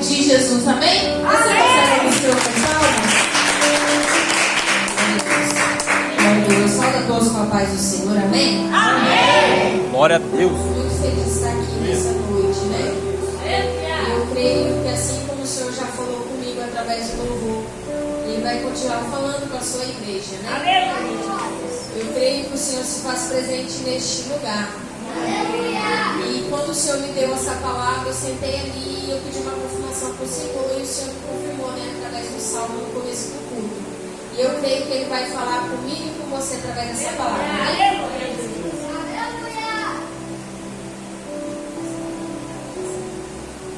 de Jesus, amém? Você consegue nos palmas? Deus, salve a todos com a paz do Senhor, amém? Amém! Glória a Deus! Muito feliz de estar aqui nessa noite, né? Eu creio que assim como o Senhor já falou comigo através do louvor, Ele vai continuar falando com a sua igreja, né? Eu creio que o Senhor se faz presente neste lugar. E quando o Senhor me deu essa palavra, eu sentei ali e eu pedi uma confirmação para o Senhor, e o Senhor me confirmou, né, através do salmo no começo do culto. E eu creio que Ele vai falar comigo e com você através dessa palavra.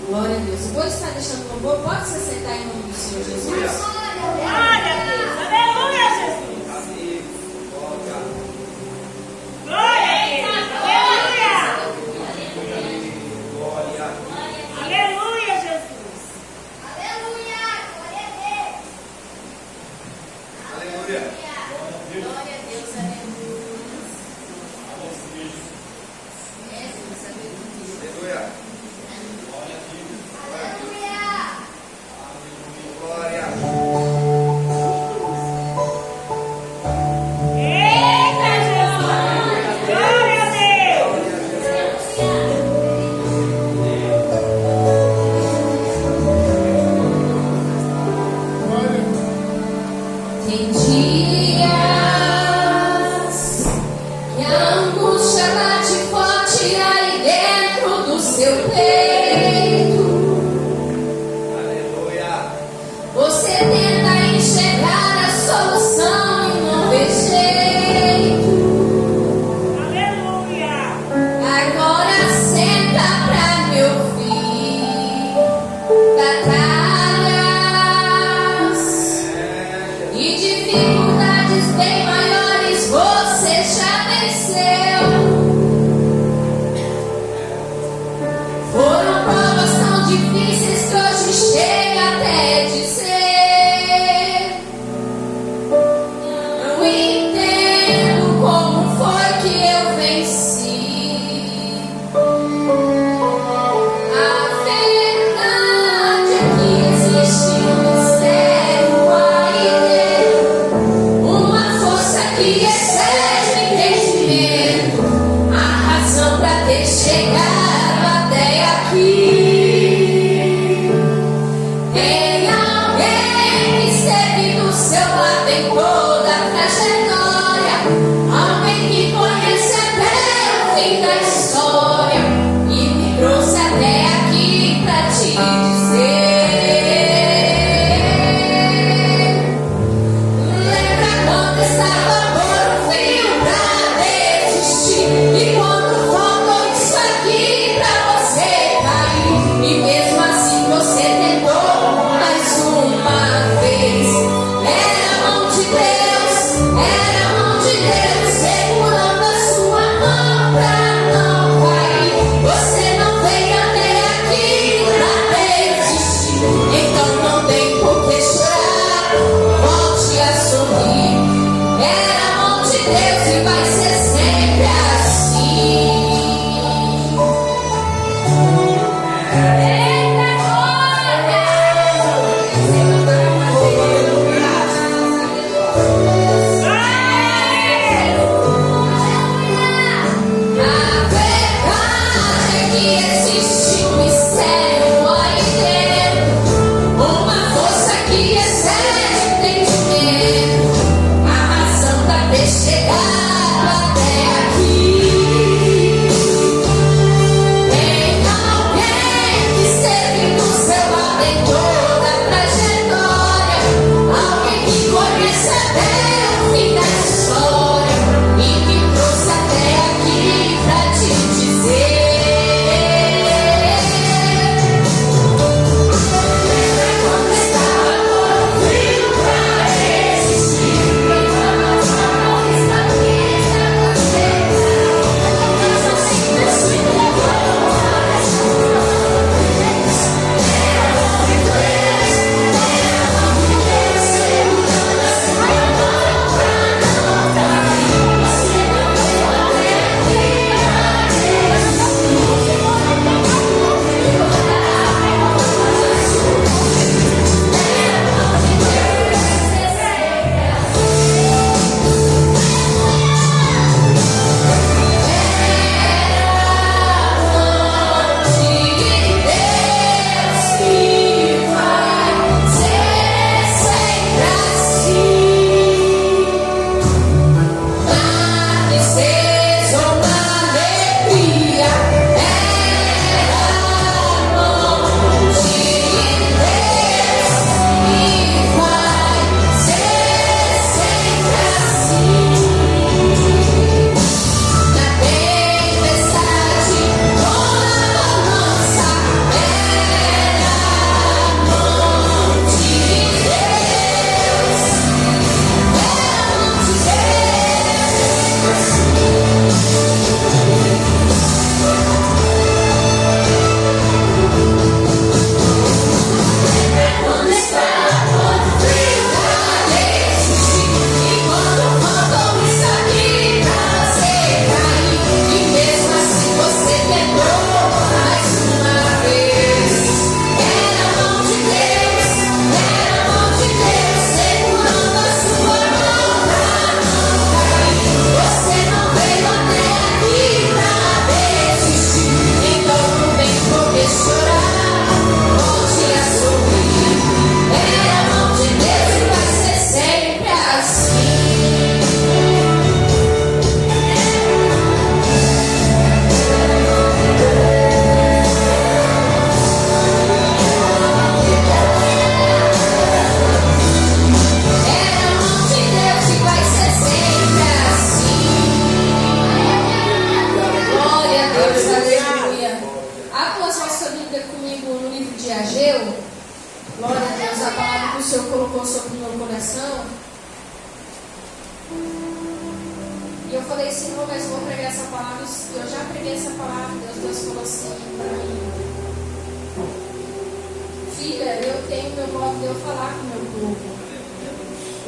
Glória a Deus. Eu vou estar deixando o louvor. Pode se sentar em nome do Senhor Jesus? Glória a Deus. Aleluia, Jesus. Glória a Deus. Aleluia. Aleluia, Jesus. Aleluia. Glória a Deus. Aleluia. Glória a Deus. Aleluia. Aleluia. Glória. Ageu, glória a Deus, a palavra que o Senhor colocou sobre o meu coração. E eu falei, Senhor, mas vou pregar essa palavra. Eu já preguei essa palavra. Deus falou assim para mim: filha, eu tenho meu modo de eu falar com o meu povo.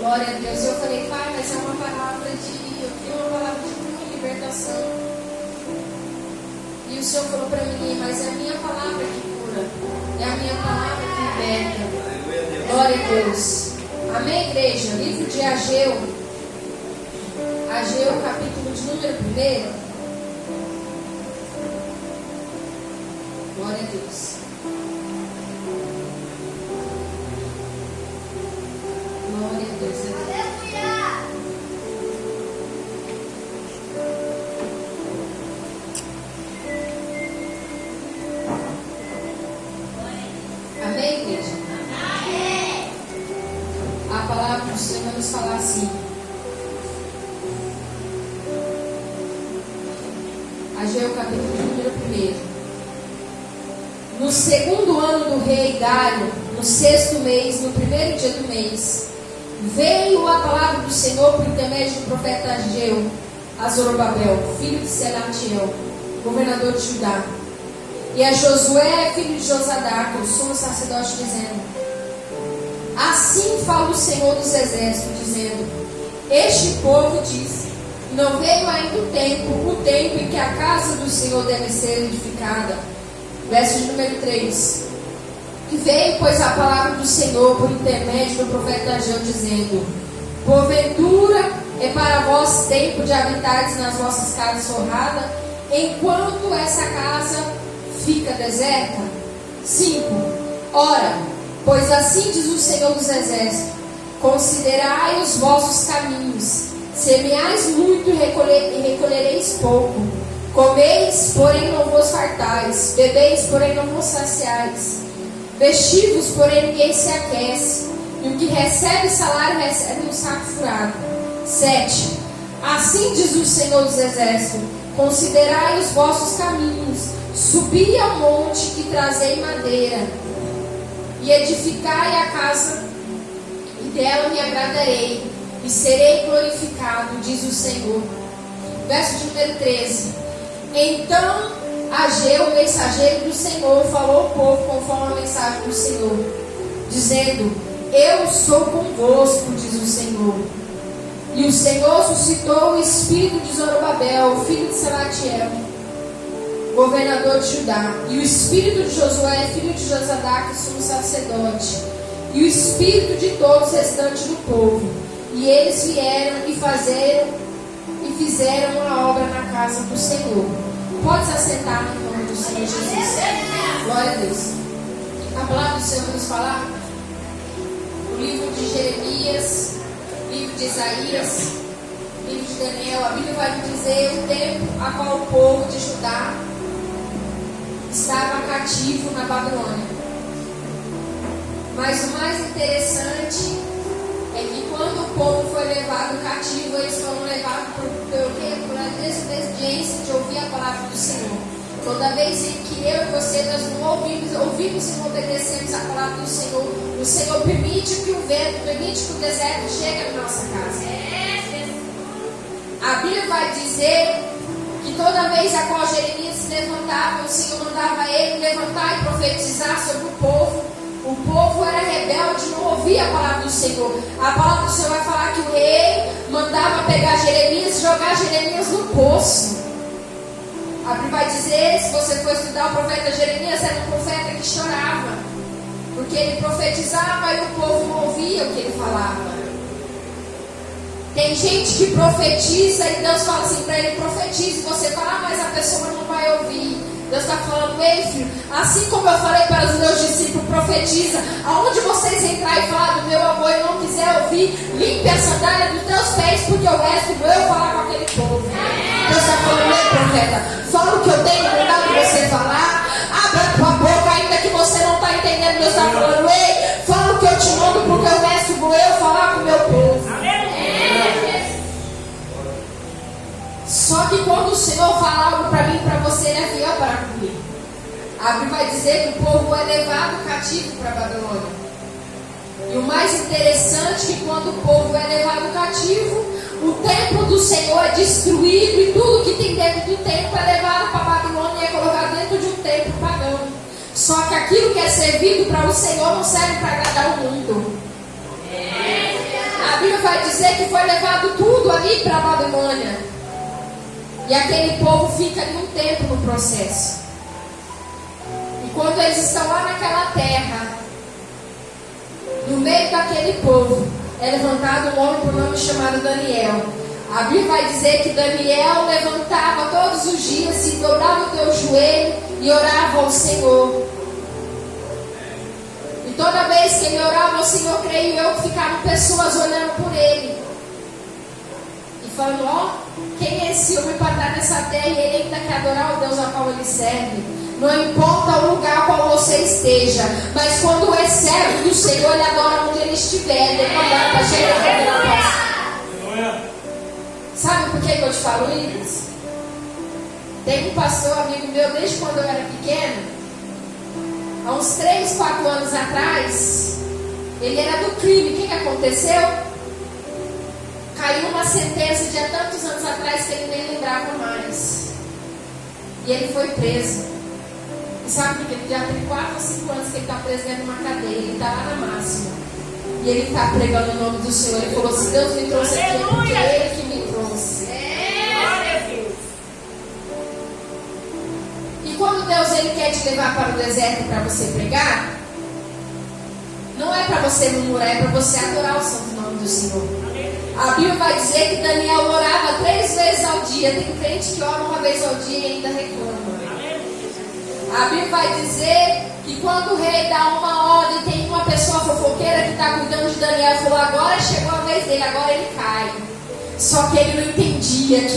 Glória a Deus. Eu falei, pai, mas é uma palavra de libertação. E o Senhor falou para mim, mas é a minha palavra que cura. É a minha palavra que liberta. Glória a Deus. Amém, igreja? Livro de Ageu. Ageu, capítulo de número 1. Glória a Deus. Glória a Deus. Aleluia! Amém, igreja? Amém! A palavra do Senhor vai nos falar assim. Ageu, capítulo de número 1. No segundo ano do rei Dário, no 6º mês, no 1º dia do mês, veio a palavra do Senhor por intermédio do profeta Ageu a Zorobabel, filho de Selatiel, governador de Judá, e a Josué, filho de Josadac, o sumo sacerdote, dizendo: assim fala o Senhor dos exércitos, dizendo: este povo diz, não veio ainda o tempo em que a casa do Senhor deve ser edificada. Verso de número 3. E veio, pois, a palavra do Senhor por intermédio do profeta Ageu, dizendo: porventura é para vós tempo de habitardes nas vossas casas forradas, enquanto essa casa fica deserta? 5. Ora, pois assim diz o Senhor dos exércitos: considerai os vossos caminhos, semeais muito e recolhereis pouco, comeis, porém não vos fartais, bebeis, porém não vos saciais, vestivos, porém ninguém se aquece, e o que recebe salário recebe um saco furado. 7. Assim diz o Senhor dos exércitos: considerai os vossos caminhos, subi ao monte e trazei madeira, e edificai a casa, e dela me agradarei, e serei glorificado, diz o Senhor. Verso de número 13. Então Ageu, mensageiro do Senhor, falou ao povo conforme a mensagem do Senhor, dizendo: eu sou convosco, diz o Senhor. E o Senhor suscitou o espírito de Zorobabel, filho de Selatiel, governador de Judá, e o espírito de Josué, filho de Josadac, sumo sacerdote, e o espírito de todos os restantes do povo. E eles vieram e fizeram a obra na casa do Senhor. Pode se assentar no nome do Senhor Jesus. Glória a Deus. A palavra do Senhor vai nos falar o livro de Jeremias, livro de Isaías, livro de Daniel. A Bíblia vai nos dizer o tempo a qual o povo de Judá estava cativo na Babilônia. Mas o mais interessante é que quando o povo foi levado cativo, eles foram levados por a desobediência de ouvir a palavra do Senhor. Toda vez em que eu e você nós não ouvimos e não obedecemos a palavra do Senhor, o Senhor permite que o vento, permite que o deserto chegue na nossa casa. A Bíblia vai dizer que toda vez a qual Jeremias se levantava, o Senhor mandava ele levantar e profetizar sobre o povo. O povo era rebelde, não ouvia a palavra do Senhor. A palavra do Senhor vai falar que o rei mandava pegar Jeremias e jogar Jeremias no poço. A Bíblia vai dizer, se você for estudar o profeta Jeremias, era um profeta que chorava, porque ele profetizava e o povo não ouvia o que ele falava. Tem gente que profetiza e Deus fala assim para ele: profetize. Você fala, mas a pessoa não vai ouvir. Deus está falando: ei filho, assim como eu falei para os meus discípulos, profetiza. Aonde vocês entrarem e falar do meu amor e não quiser ouvir, limpe a sandália dos teus pés, porque o resto vou eu falar com aquele povo. Deus está falando: ei profeta, fala o que eu tenho mandado você falar. Abra a tua boca, ainda que você não está entendendo. Deus está falando: ei, fala o que eu te mando, porque o resto vou eu falar com o meu povo. Só que quando o Senhor fala algo para mim e para você, Ele é fiel para cumprir. A Bíblia vai dizer que o povo é levado cativo para a Babilônia. E o mais interessante é que quando o povo é levado cativo, o templo do Senhor é destruído e tudo que tem dentro do templo é levado para a Babilônia e é colocado dentro de um templo pagão. Só que aquilo que é servido para o Senhor não serve para agradar o mundo. A Bíblia vai dizer que foi levado tudo ali para a Babilônia. E aquele povo fica ali um tempo no processo. E quando eles estão lá naquela terra, no meio daquele povo, é levantado um homem por nome chamado Daniel. A Bíblia vai dizer que Daniel levantava todos os dias, se dobrava o teu joelho e orava ao Senhor. E toda vez que ele orava ao Senhor, creio eu que ficavam pessoas olhando por ele e falando: ó, quem é esse homem para estar nessa terra e ele ainda quer adorar o Deus ao qual ele serve? Não importa o lugar qual você esteja, mas quando é servo do Senhor, ele adora onde ele estiver. Ele mandar para chegar. Sabe por que eu te falo isso? Tem um pastor amigo meu, desde quando eu era pequena, há uns 3, 4 anos atrás, ele era do crime. O que aconteceu? Caiu uma sentença de há tantos anos atrás que ele nem lembrava mais. E ele foi preso. E sabe que ele já tem 4 ou 5 anos que ele está preso dentro de uma cadeia. Ele está lá na máxima. E ele está pregando o nome do Senhor. Ele falou: se Deus me trouxe aqui, porque é Ele que me trouxe. E quando Deus ele quer te levar para o deserto para você pregar, não é para você murmurar, é para você adorar o santo nome do Senhor. A Bíblia vai dizer que Daniel orava 3 vezes ao dia. Tem crente que ora uma vez ao dia e ainda reclama. A Bíblia vai dizer que quando o rei dá uma ordem, tem uma pessoa fofoqueira que está cuidando de Daniel e falou: agora chegou a vez dele, agora ele cai. Só que ele não entendia que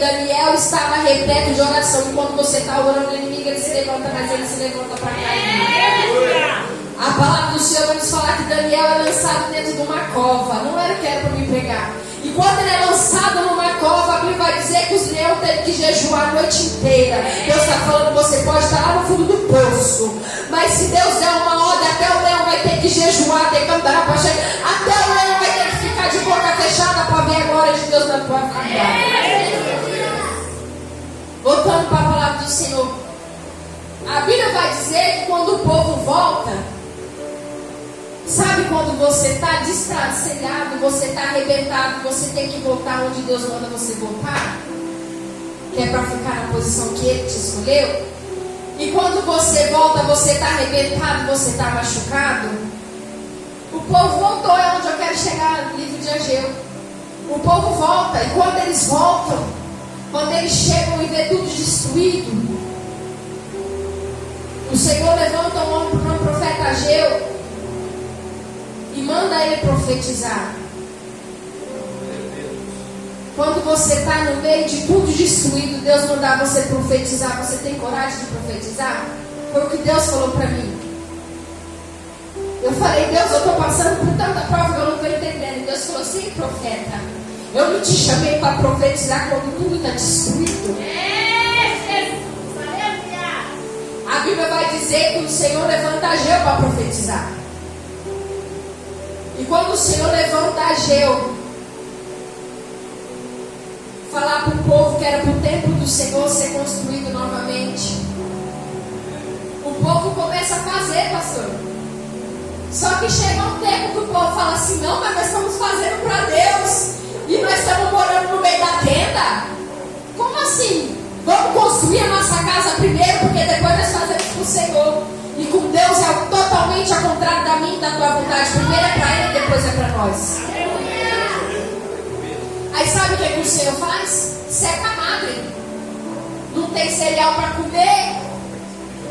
Daniel estava repleto de oração. E quando você está orando, o inimigo ele se levanta, mas ele se levanta para cair. A palavra do Senhor vai nos falar que Daniel é lançado dentro de uma cova. Não era o que era para me pregar. E quando ele é lançado numa cova, a Bíblia vai dizer que os leões teve que jejuar a noite inteira. Deus está falando: você pode estar lá no fundo do poço, mas se Deus der uma ordem, até o leão vai ter que jejuar, ter que andar para chegar. Até o leão vai ter que ficar de boca fechada para ver a glória de Deus na tua vida. Voltando para a palavra do Senhor, a Bíblia vai dizer que quando o povo volta, sabe quando você está destracelhado, você está arrebentado, você tem que voltar onde Deus manda você voltar? Que é para ficar na posição que Ele te escolheu? E quando você volta, você está arrebentado, você está machucado? O povo voltou, é onde eu quero chegar no livro de Ageu. O povo volta, e quando eles voltam, quando eles chegam e vê tudo destruído, o Senhor levanta um homem para o profeta Ageu e manda ele profetizar. Quando você está no meio de tudo destruído, Deus mandar você profetizar, você tem coragem de profetizar? Foi o que Deus falou para mim. Eu falei: Deus, eu estou passando por tanta prova que eu não estou entendendo. Deus falou: sim, profeta, eu não te chamei para profetizar quando tudo está destruído. A Bíblia vai dizer que o Senhor levanta Ageu para profetizar. E quando o Senhor levanta Ageu, falar para o povo que era para o templo do Senhor ser construído novamente, o povo começa a fazer, pastor. Só que chega um tempo que o povo fala assim: não, mas nós estamos fazendo para Deus e nós estamos morando no meio da tenda. Como assim? Vamos construir a nossa casa primeiro, porque depois nós fazemos para o Senhor. E com Deus é totalmente ao contrário da minha e da tua vontade. Primeiro é para Ele, depois é para nós. Aí sabe o que o Senhor faz? Seca a madre. Não tem cereal para comer.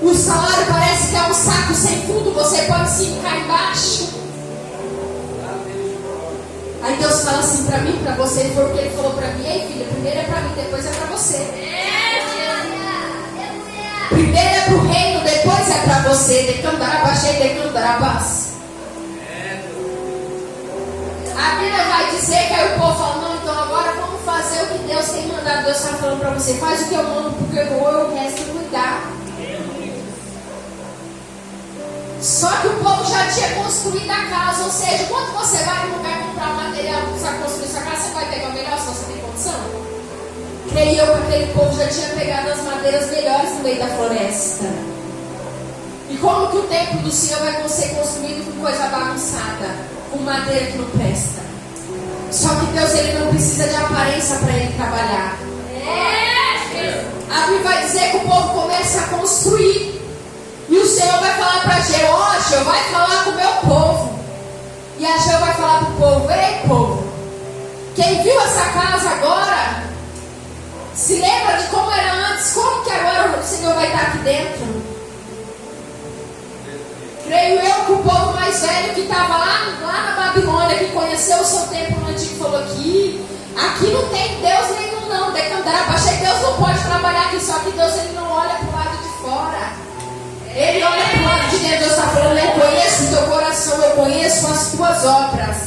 O salário parece que é um saco sem fundo. Você pode se ficar embaixo. Aí Deus fala assim para mim, para você. Ele falou o que Ele falou para mim: ei filha, primeiro é para mim, depois é para você. Primeiro é para o reino, depois é para você. A Bíblia vai dizer que aí o povo fala: não, então agora vamos fazer o que Deus tem mandado. Deus está falando para você: faz o que eu mando, porque eu vou o resto cuidar. Só que o povo já tinha construído a casa. Ou seja, quando você vai no lugar comprar material para construir sua casa, você vai pegar o melhor se você tem condição? Creio eu que aquele povo já tinha pegado as madeiras melhores no meio da floresta. E como que o templo do Senhor vai ser construído com coisa bagunçada, com madeira que não presta? Só que Deus, ele não precisa de aparência para ele trabalhar. A Bíblia vai dizer que o povo começa a construir. E o Senhor vai falar para Ageu: ó, Ageu, vai falar com o meu povo. E Ageu vai falar para o povo: ei, povo, quem viu essa casa agora, se lembra de como era antes, como que agora o Senhor vai estar aqui dentro? Creio eu que o povo mais velho que estava lá na Babilônia, que conheceu o seu templo antigo, falou: aqui não tem Deus nenhum não, Decandarabaxé, Deus não pode trabalhar aqui. Só que Deus, ele não olha para o lado de fora, ele olha para o lado de dentro. Deus está falando: eu conheço o teu coração, eu conheço as tuas obras.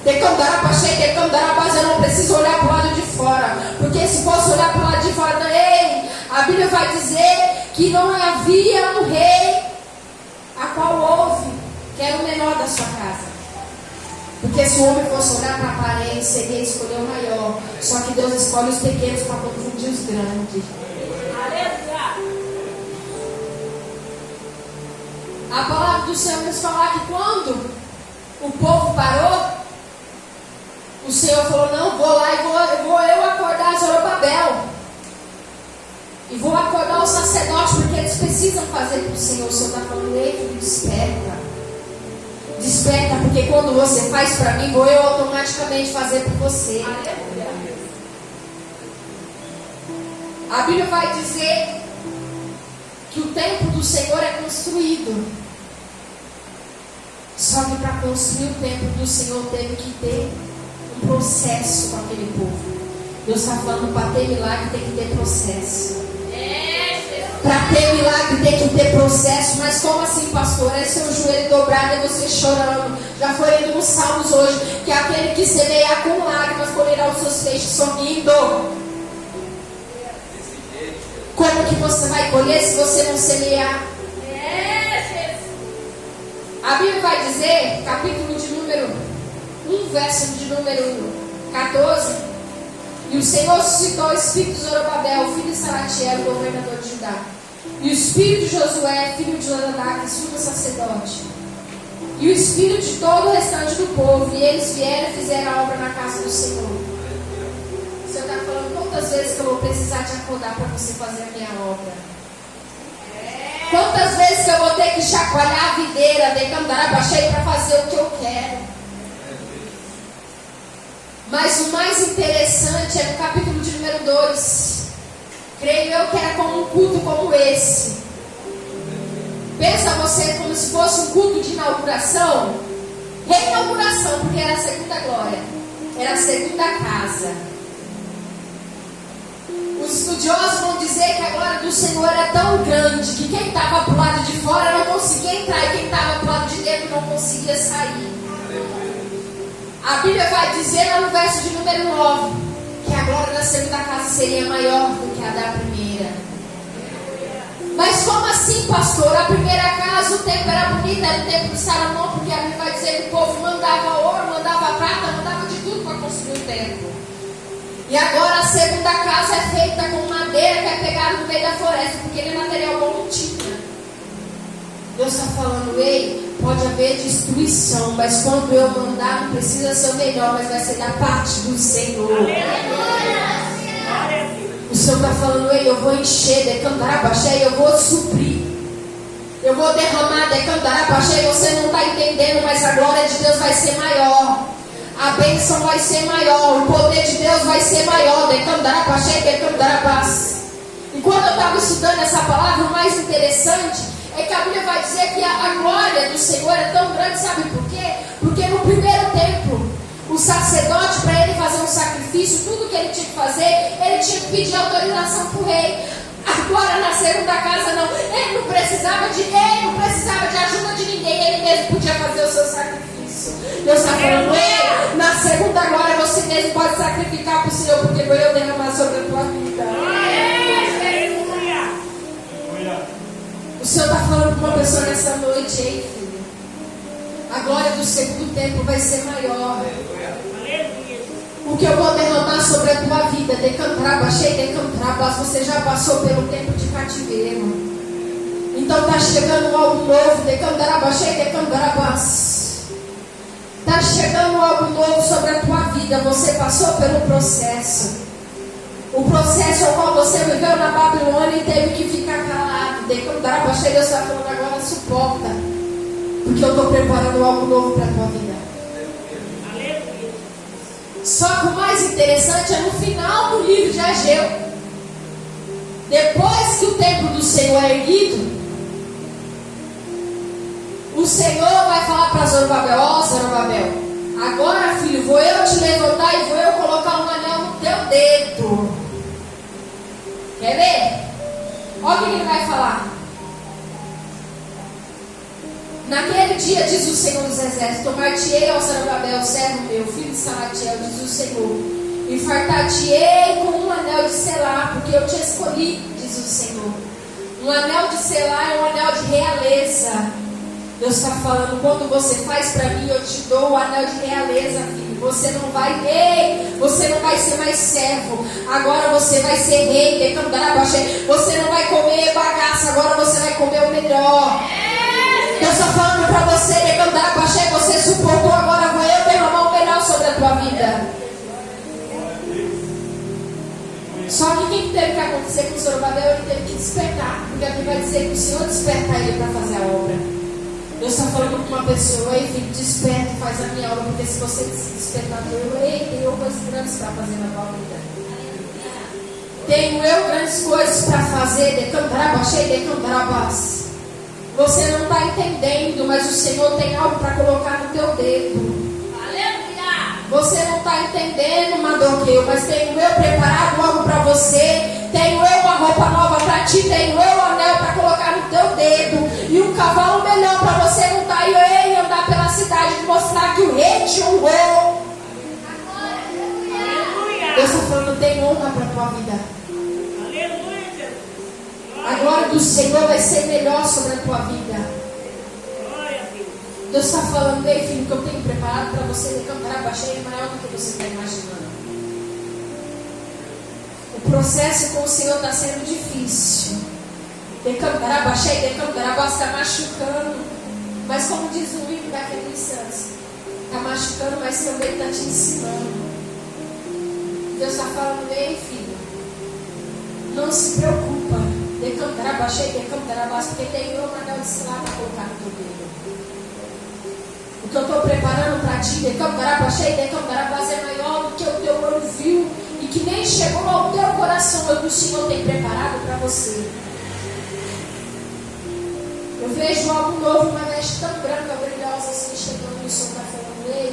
Decandarabaxé, eu não preciso olhar para o lado de fora, porque se fosse olhar para o lado de fora, não, ei, a Bíblia vai dizer que não havia um rei a qual houve, que era o menor da sua casa. Porque se o homem fosse olhar para a aparência, ele ia escolher o maior. Só que Deus escolhe os pequenos para confundir os grandes. A palavra do Senhor nos falar que quando o povo parou, o Senhor falou: não, vou lá e vou eu acordar Zorobabel. E vou acordar os sacerdotes, porque eles precisam fazer para o Senhor. O Senhor está falando: ei, filho, desperta. Desperta, porque quando você faz para mim, vou eu automaticamente fazer por você. A Bíblia vai dizer que o templo do Senhor é construído. Só que para construir o templo do Senhor teve que ter um processo com aquele povo. Deus está falando: para ter milagre tem que ter processo. Para ter milagre tem que ter processo. Mas como assim, pastor? É seu joelho dobrado e você chorando. Já foi lido nos Salmos hoje, que aquele que semeia com lágrimas colherá os seus feixes sorrindo. Como que você vai colher se você não semear? A Bíblia vai dizer, capítulo de número 1, verso de número 14: e o Senhor suscitou o espírito de Zorobabel, filho de Salatiel, governador de Judá, e o espírito de Josué, filho de Josadac, sumo sacerdote, e o espírito de todo o restante do povo, e eles vieram e fizeram a obra na casa do Senhor. O Senhor está falando: quantas vezes que eu vou precisar te acordar para você fazer a minha obra? Quantas vezes que eu vou ter que chacoalhar a videira, Decandarabaxé, para fazer o que eu quero? Mas o mais interessante é no capítulo de número 2. Creio eu que era como um culto como esse. Pensa você como se fosse um culto de inauguração. Reinauguração, porque era a segunda glória. Era a segunda casa. Os estudiosos vão dizer que a glória do Senhor era tão grande que quem estava para o lado de fora não conseguia entrar, e quem estava para o lado de dentro não conseguia sair. A Bíblia vai dizer lá no verso de número 9 que a glória da segunda casa seria maior do que a da primeira. Mas como assim, pastor? A primeira casa, o templo era bonito, era o templo de Salomão, porque a Bíblia vai dizer que o povo mandava ouro, mandava prata, mandava de tudo para construir o templo. E agora a segunda casa é feita com madeira que é pegada no meio da floresta, porque ele é material bom, não tinha. Deus está falando: ei, pode haver destruição, mas quando eu mandar, não precisa ser o melhor, mas vai ser da parte do Senhor. O Senhor está falando: ei, eu vou encher, Decandarabaxé, eu vou suprir. Eu vou derramar, Decandarabaxé, você não está entendendo, mas a glória de Deus vai ser maior. A bênção vai ser maior, o poder de Deus vai ser maior. E quando eu estava estudando essa palavra, o mais interessante é que a Bíblia vai dizer que a glória do Senhor é tão grande, sabe por quê? Porque no primeiro templo, o sacerdote, para ele fazer um sacrifício, tudo que ele tinha que fazer, ele tinha que pedir autorização para o rei. Agora na segunda casa não, ele não precisava de ajuda de ninguém, ele mesmo podia fazer o seu sacrifício. Deus está falando: na segunda glória você mesmo pode sacrificar para o Senhor, porque vou eu derramar sobre a tua vida. O Senhor está falando para uma pessoa nessa noite. glória do segundo tempo vai ser maior. O que eu vou derramar sobre a tua vida, decantrabas, você já passou pelo tempo de cativeiro. Então está chegando algo novo, decantrabas. Está chegando algo novo sobre a tua vida. Você passou pelo processo. O processo ao qual você viveu na Babilônia e teve que ficar calado. Deus está falando agora, suporta. Porque eu estou preparando algo novo para a tua vida. Só que o mais interessante é no final do livro de Ageu. Depois que o templo do Senhor é erguido, o Senhor vai falar para Zorobabel: ó Zorobabel, agora filho, vou eu te levantar e vou eu colocar um anel no teu dedo. Quer ver? Olha o que ele vai falar. Naquele dia, diz o Senhor dos Exércitos, tomar-te-ei ao Zorobabel, servo meu, filho de Salatiel, diz o Senhor, e fartar-te-ei com um anel de selar, porque eu te escolhi, diz o Senhor. Um anel de selar é um anel de realeza. Deus está falando, quando você faz para mim, eu te dou o anel de realeza, filho. Você não vai ser mais servo. Agora você vai ser rei. Você não vai comer bagaça, agora você vai comer o melhor. Deus está falando para você, você suportou, agora vou eu derramar o melhor sobre a tua vida. Só que o que teve que acontecer com o Zorobabel? Ele teve que despertar. Porque aqui vai dizer que o Senhor desperta ele para fazer a obra. Deus está falando com uma pessoa: ei filho, desperta e faz a minha obra. Porque se você despertar, tenho eu coisas grandes para fazer na tua vida. Tenho eu grandes coisas para fazer. Decantarabas. Você não está entendendo, mas o Senhor tem algo para colocar no teu dedo. Você não está entendendo, Madoqueu, mas tenho eu preparado algo para você. Tenho eu uma roupa nova para ti. Tenho eu um anel para colocar no teu dedo. E um cavalo melhor para você montar e andar pela cidade e mostrar que o rei te honrou. Deus está falando, tem honra para a tua vida. A glória do Senhor vai ser melhor sobre a tua vida. Deus está falando, ei filho, que eu tenho preparado para você decantar abaixo maior do que você está imaginando. O processo com o Senhor está sendo difícil. Decantar abaixo está machucando. Mas como diz o livro daquele instante, está machucando, mas também está te ensinando. Deus está falando, ei filho, não se preocupa. Decantar abaixo, porque tem um anel de selar para colocar no teu dedo. O que eu estou preparando para ti, decantarabas é maior do que o teu olho viu e que nem chegou ao teu coração, mas o Senhor tem preparado para você. Eu vejo algo novo, uma veste tão branca, brilhosa assim, chegando, e o Senhor está falando, ei,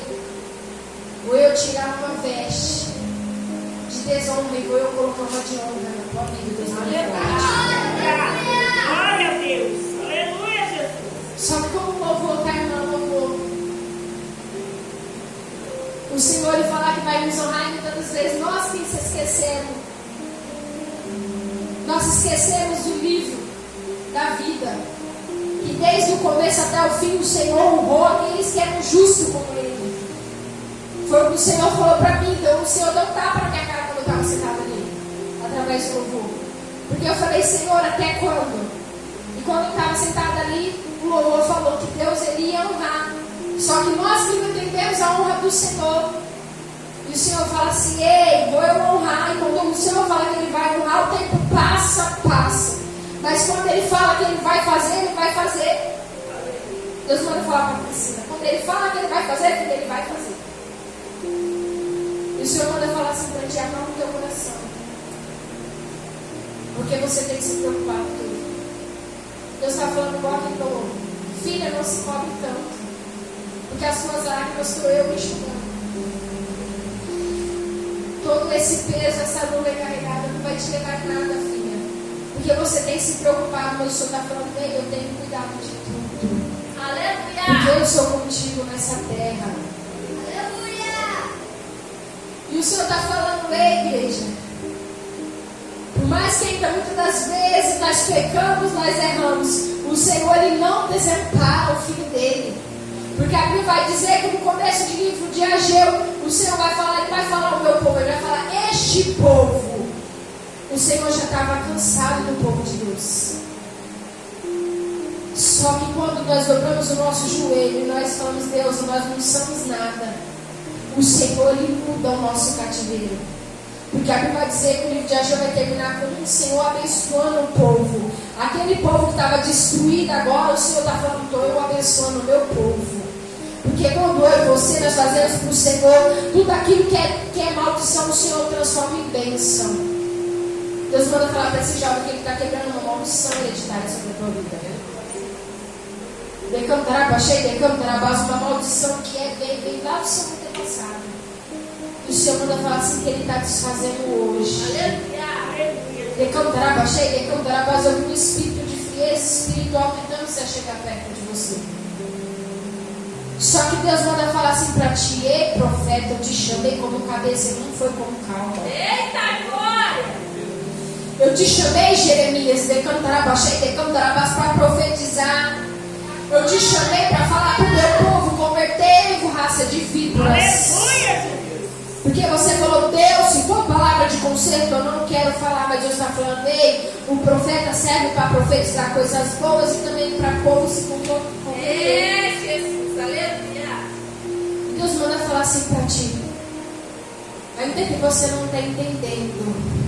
vou eu tirar uma veste de desonra e vou eu colocar uma de honra na tua vida. Glória a Deus. Aleluia, Jesus. Só que como o louvor está em louvor, o Senhor ele falar que vai nos honrar, e muitas vezes nós que se esquecemos. Nós esquecemos do livro da vida. Que desde o começo até o fim o Senhor honrou aqueles que eram justos como Ele. Foi o que o Senhor falou para mim. Então o Senhor deu tapa na minha cara quando eu estava sentada ali, através do louvor. Porque eu falei, Senhor, até quando? E quando eu estava sentada ali, o louvor falou que Deus ele ia honrar. Só que nós que não entendemos a honra do Senhor. E o Senhor fala assim, ei, vou eu honrar. E quando o Senhor fala que Ele vai honrar, o tempo passa. Mas quando Ele fala que Ele vai fazer, Ele vai fazer. Deus manda falar para a Priscila. Quando Ele fala que Ele vai fazer, Ele vai fazer. E o Senhor manda falar assim para ti, acalma o teu coração. Porque você tem que se preocupar com tudo. Deus está falando igual aqui no filha, não se cobre tanto. Porque as suas lágrimas estou eu enxugando. Todo esse peso, essa nuvem carregada não vai te levar a nada, filha. Porque você tem se preocupado, mas o Senhor está falando, bem, eu tenho cuidado de tudo. Aleluia. Porque eu sou contigo nessa terra. Aleluia. E o Senhor está falando, ei, igreja. Por mais que ainda muitas das vezes nós pecamos, nós erramos, o Senhor ele não desampara o filho dele. Porque a Bíblia vai dizer que no começo do livro de Ageu, o Senhor vai falar, Ele vai falar o meu povo, Ele vai falar, este povo. O Senhor já estava cansado do povo de Deus. Só que quando nós dobramos o nosso joelho e nós falamos, Deus, nós não somos nada, o Senhor, Ele muda o nosso cativeiro. Porque a Bíblia vai dizer que o livro de Ageu vai terminar com o Senhor abençoando o povo. Aquele povo que estava destruído agora, o Senhor está falando, estou eu abençoando o meu povo. Porque quando eu e você, nós fazemos para o Senhor, tudo aquilo que é maldição, o Senhor transforma em bênção. Deus manda falar para esse jovem que ele está quebrando uma maldição hereditária sobre a tua vida. Decantarabás, uma maldição que vem lá do seu antepassado. E o Senhor manda falar assim que Ele está desfazendo hoje. Decantarabás, eu vi um espírito de frieza espiritual tentando se chegar perto de você. Só que Deus manda falar assim para ti, ei profeta, eu te chamei como cabeça e não foi como cauda. Eita glória! Eu te chamei, Jeremias, decantarabás para profetizar. Eu te chamei para falar para o meu povo, convertei-vos, raça de víboras. Aleluia! Porque você falou, Deus, se for palavra de conserto, eu não quero falar, mas Deus está falando, ei, o profeta serve para profetizar coisas boas e também para o povo se converter. Jesus, aleluia! Deus manda falar assim para ti, ainda que você não está entendendo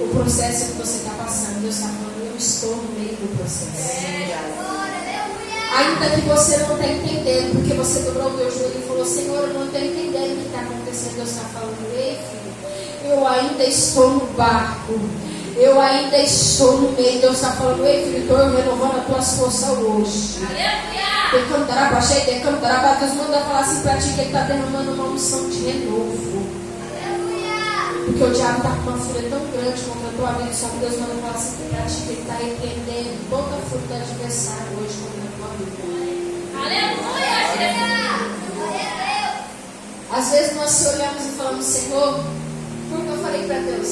o processo que você está passando, Deus está falando, eu estou no meio do processo. Ainda que você não está entendendo, porque você dobrou o teu joelho e falou, Senhor, eu não estou entendendo o que está acontecendo. Deus está falando, ei filho, eu ainda estou no barco, eu ainda estou no meio. Deus está falando, ei filho, estou renovando as tuas forças hoje. Aleluia! Deus manda falar assim para ti que Ele está derramando uma unção de renovo. Porque o diabo está com uma fúria tão grande contra a tua vida. Só que Deus manda falar assim para ti que Ele está repreendendo toda a fúria do adversário hoje contra a tua vida. Aleluia! Às vezes nós se olhamos e falamos, Senhor, como eu falei para Deus,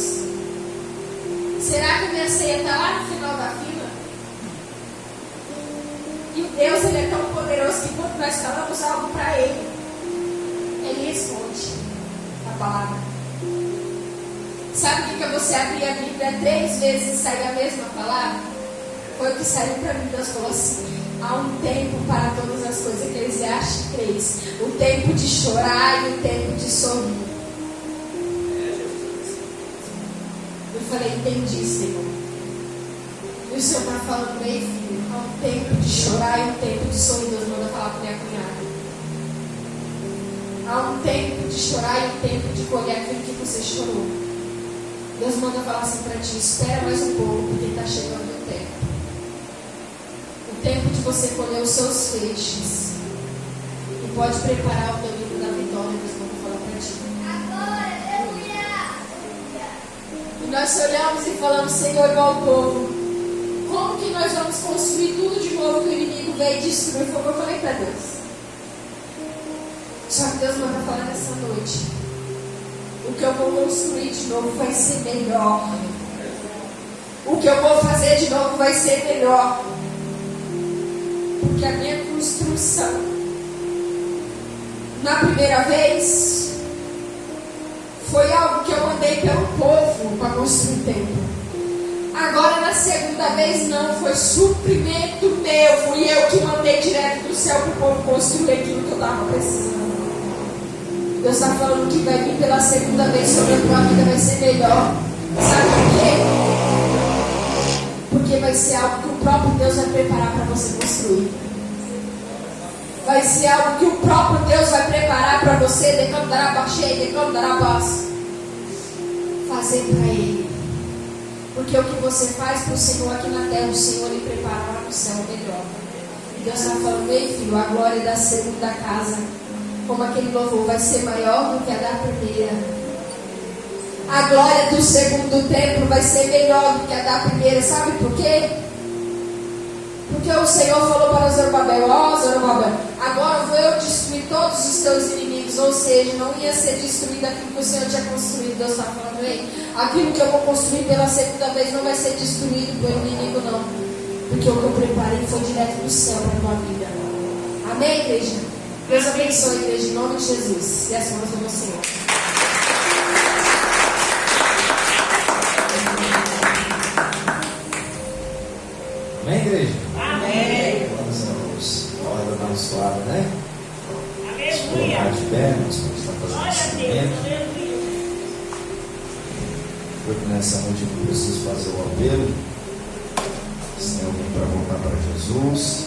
será que minha ceia está lá no final da fila? E o Deus, Ele é tão poderoso que quando nós falamos algo para Ele, Ele responde a palavra. Sabe o que é você abrir a Bíblia 3 vezes e sair a mesma palavra? Foi o que saiu para mim. Deus falou assim, há um tempo para todas as coisas. Eclesiastes 3. O tempo de chorar e o tempo de sorrir. Eu falei, entendi, Senhor. E o Senhor está falando, ei filho, há um tempo de chorar e um tempo de sorrir. Deus manda falar para minha cunhada. Há um tempo de chorar e um tempo de colher aquilo que você chorou. Deus manda falar assim para ti, espera mais um pouco, porque está chegando o tempo. O tempo de você colher os seus feixes. E pode preparar o teu livro da vitória, Deus manda falar para ti. E nós olhamos e falamos, Senhor, igual o povo, como que nós vamos construir tudo de novo que o inimigo veio e destruiu? Foi o que eu falei para Deus. Só que Deus manda falar nessa noite. O que eu vou construir de novo vai ser melhor. O que eu vou fazer de novo vai ser melhor. Porque a minha construção, na primeira vez, foi algo que eu mandei pelo povo para construir o templo. Agora, na segunda vez, não. Foi suprimento meu. Fui eu que mandei direto do céu para o povo construir aquilo que eu estava precisando. Deus está falando que vai vir pela segunda vez sobre a tua vida, vai ser melhor. Sabe por quê? Porque vai ser algo que o próprio Deus vai preparar para você construir. Vai ser algo que o próprio Deus vai preparar para você, fazer para Ele. Porque o que você faz para o Senhor aqui na terra, o Senhor lhe prepara lá no céu melhor. E Deus está falando, ei filho, a glória da segunda casa, como aquele louvor, vai ser maior do que a da primeira. A glória do segundo templo vai ser melhor do que a da primeira. Sabe por quê? Porque o Senhor falou para Zorobabel, Zorobabel, agora vou eu destruir todos os teus inimigos. Ou seja, não ia ser destruído aquilo que o Senhor tinha construído. Deus está falando, ei, aquilo que eu vou construir pela segunda vez não vai ser destruído pelo inimigo, não. Porque o que eu preparei foi direto do céu para a tua vida. A Amém, igreja? Deus abençoe a igreja em nome de Jesus. E as mãos do Senhor. Amém, igreja? Amém. Vamos à hora abençoada, né? Vamos Aleluia. colocar de pé, nós vamos estar Glória a fazendo Deus. ensinamento. Aleluia. Porque nessa noite eu preciso fazer o apelo. Se tem alguém para voltar para Jesus,